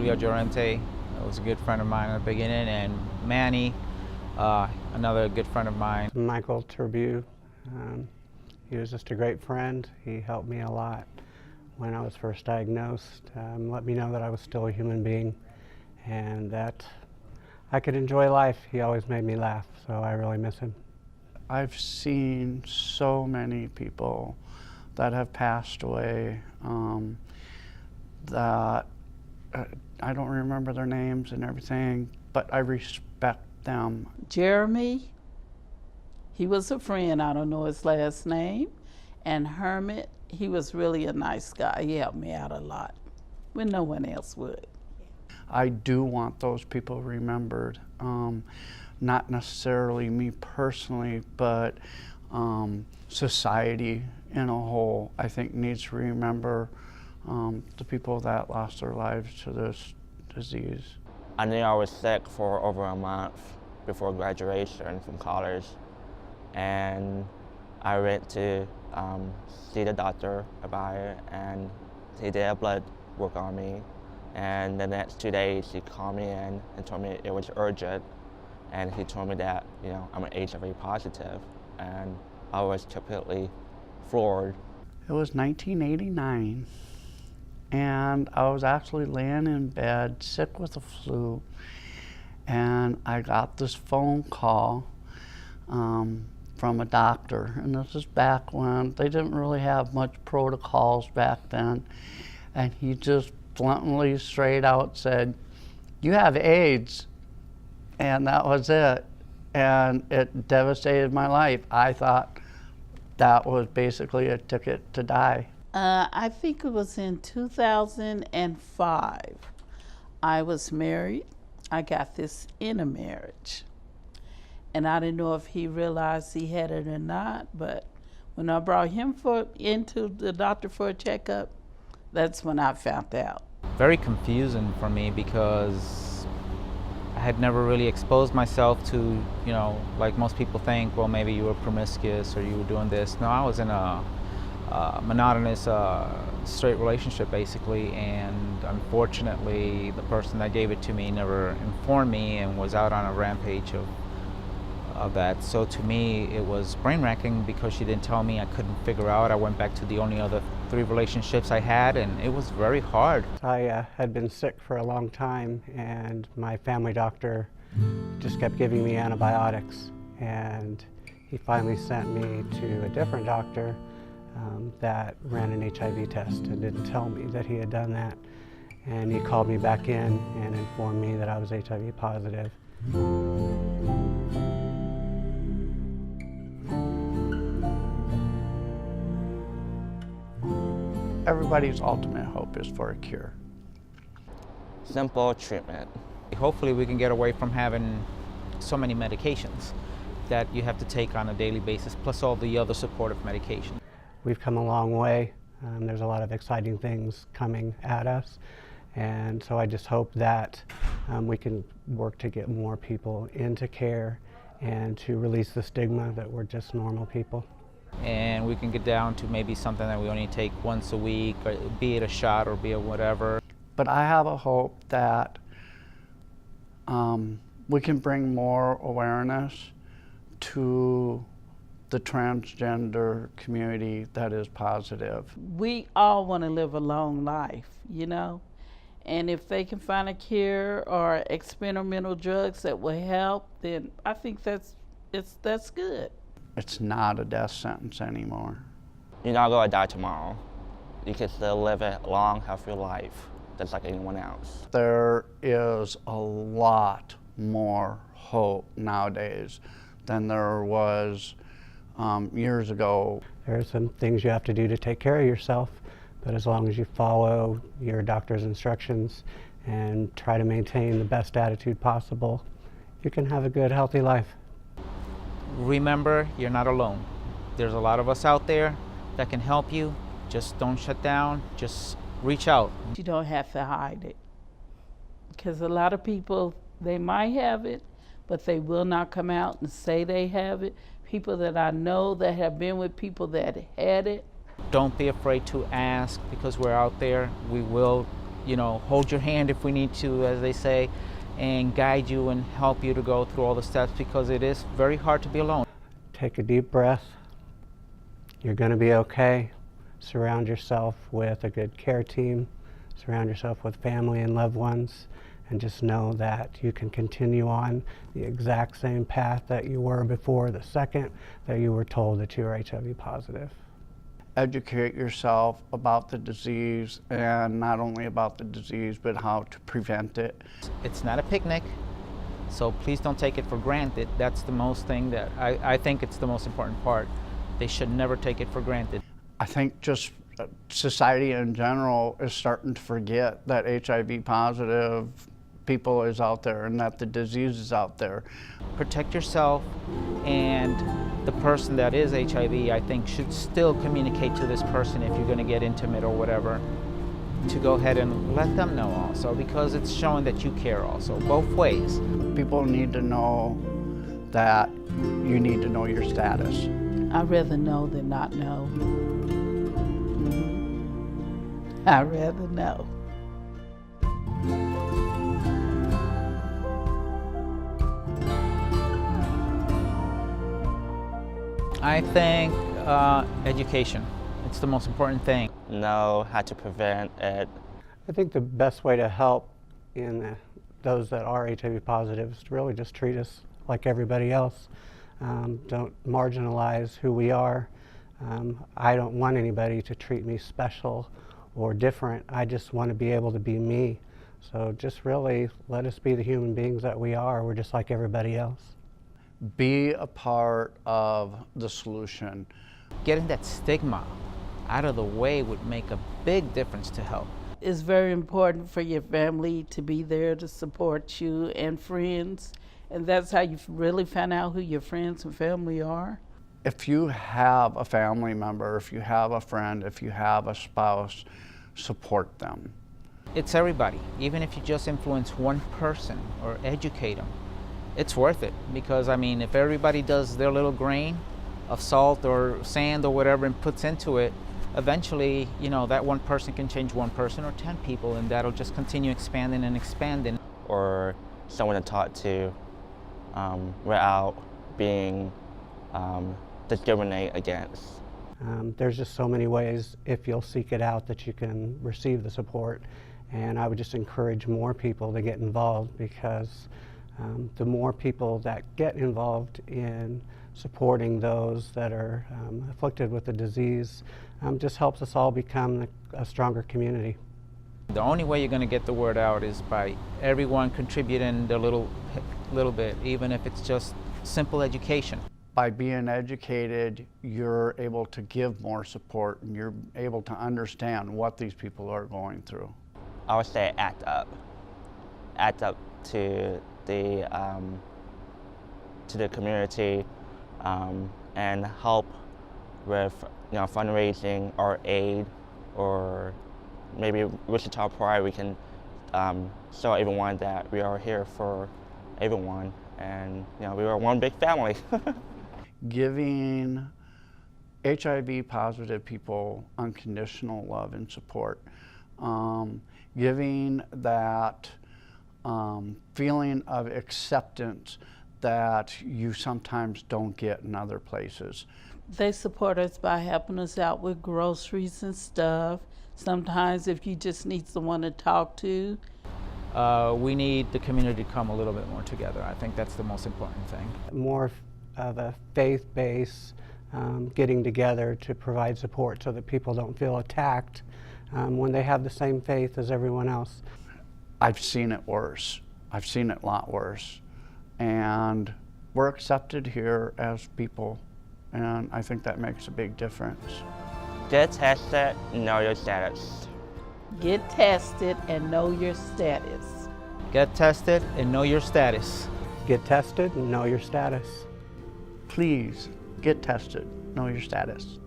Julio Llorente was a good friend of mine at the beginning, and Manny, another good friend of mine. Michael Turbu, he was just a great friend. He helped me a lot when I was first diagnosed, let me know that I was still a human being and that I could enjoy life. He always made me laugh, so I really miss him. I've seen so many people that have passed away that I don't remember their names and everything, but I respect them. Jeremy, he was a friend, I don't know his last name, and Hermit, he was really a nice guy. He helped me out a lot when no one else would. I do want those people remembered. Not necessarily me personally, but society in a whole, I think, needs to remember the people that lost their lives to this disease. I knew I was sick for over a month before graduation from college, and I went to see the doctor about it, and he did a blood work on me. And the next 2 days, he called me in and told me it was urgent, and he told me that, you know, I'm HIV positive, and I was completely floored. It was 1989, and I was actually laying in bed, sick with the flu, and I got this phone call from a doctor, and this is back when they didn't really have much protocols back then, and he just bluntly, straight out said, "You have AIDS," and that was it, and it devastated my life. I thought that was basically a ticket to die. I think it was in 2005. I was married. I got this in a marriage. And I didn't know if he realized he had it or not, but when I brought him into the doctor for a checkup, that's when I found out. Very confusing for me because I had never really exposed myself to, you know, like most people think, well, maybe you were promiscuous or you were doing this. No, I was in a monotonous straight relationship basically, and unfortunately the person that gave it to me never informed me and was out on a rampage of that. So to me it was brain-wracking because she didn't tell me. I couldn't figure out. I went back to the only other 3 relationships I had, and it was very hard. I had been sick for a long time, and my family doctor just kept giving me antibiotics, and he finally sent me to a different doctor that ran an HIV test and didn't tell me that he had done that. And he called me back in and informed me that I was HIV positive. Everybody's ultimate hope is for a cure. Simple treatment. Hopefully we can get away from having so many medications that you have to take on a daily basis, plus all the other supportive medication. We've come a long way. There's a lot of exciting things coming at us, and so I just hope that we can work to get more people into care and to release the stigma that we're just normal people. And we can get down to maybe something that we only take once a week, or be it a shot or be it whatever. But I have a hope that we can bring more awareness to the transgender community that is positive. We all want to live a long life, you know? And if they can find a cure or experimental drugs that will help, then I think that's good. It's not a death sentence anymore. You're not going to die tomorrow. You can still live a long, healthy life just like anyone else. There is a lot more hope nowadays than there was years ago. There are some things you have to do to take care of yourself, but as long as you follow your doctor's instructions and try to maintain the best attitude possible, you can have a good, healthy life. Remember, you're not alone. There's a lot of us out there that can help you. Just don't shut down, just reach out. You don't have to hide it, because a lot of people, they might have it, but they will not come out and say they have it. People that I know that have been with people that had it. Don't be afraid to ask, because we're out there. We will, hold your hand if we need to, as they say, and guide you and help you to go through all the steps, because it is very hard to be alone. Take a deep breath. You're going to be okay. Surround yourself with a good care team. Surround yourself with family and loved ones, and just know that you can continue on the exact same path that you were before the second that you were told that you were HIV positive. Educate yourself about the disease, and not only about the disease, but how to prevent it. It's not a picnic, so please don't take it for granted. That's the most thing that I think it's the most important part. They should never take it for granted. I think just society in general is starting to forget that HIV positive people is out there and that the disease is out there. Protect yourself, and the person that is HIV, I think, should still communicate to this person if you're going to get intimate or whatever, to go ahead and let them know also, because it's showing that you care also, both ways. People need to know that you need to know your status. I'd rather know than not know. I'd rather know. I think education. It's the most important thing. Know how to prevent it. I think the best way to help those that are HIV positive is to really just treat us like everybody else. Don't marginalize who we are. I don't want anybody to treat me special or different. I just want to be able to be me. So just really let us be the human beings that we are. We're just like everybody else. Be a part of the solution. Getting that stigma out of the way would make a big difference to help. It's very important for your family to be there to support you, and friends. And that's how you really find out who your friends and family are. If you have a family member, if you have a friend, if you have a spouse, support them. It's everybody. Even if you just influence one person or educate them, it's worth it. Because I mean, if everybody does their little grain of salt or sand or whatever and puts into it, eventually, that one person can change one person or 10 people, and that'll just continue expanding and expanding. Or someone to talk to without being discriminated against. There's just so many ways, if you'll seek it out, that you can receive the support. And I would just encourage more people to get involved, because the more people that get involved in supporting those that are afflicted with the disease just helps us all become a stronger community. The only way you're going to get the word out is by everyone contributing their little bit, even if it's just simple education. By being educated, you're able to give more support, and you're able to understand what these people are going through. I would say act up. Act up to the community, and help with fundraising or aid, or maybe Wichita Pride. We can show everyone that we are here for everyone, and we are one big family. Giving HIV positive people unconditional love and support, giving that feeling of acceptance that you sometimes don't get in other places. They support us by helping us out with groceries and stuff. Sometimes if you just need someone to talk to. We need the community to come a little bit more together. I think that's the most important thing. More of a faith-based getting together to provide support, so that people don't feel attacked when they have the same faith as everyone else. I've seen it worse. I've seen it a lot worse. And we're accepted here as people, and I think that makes a big difference. Get tested, know your status. Get tested and know your status. Get tested and know your status. Get tested and know your status. Please get tested, know your status.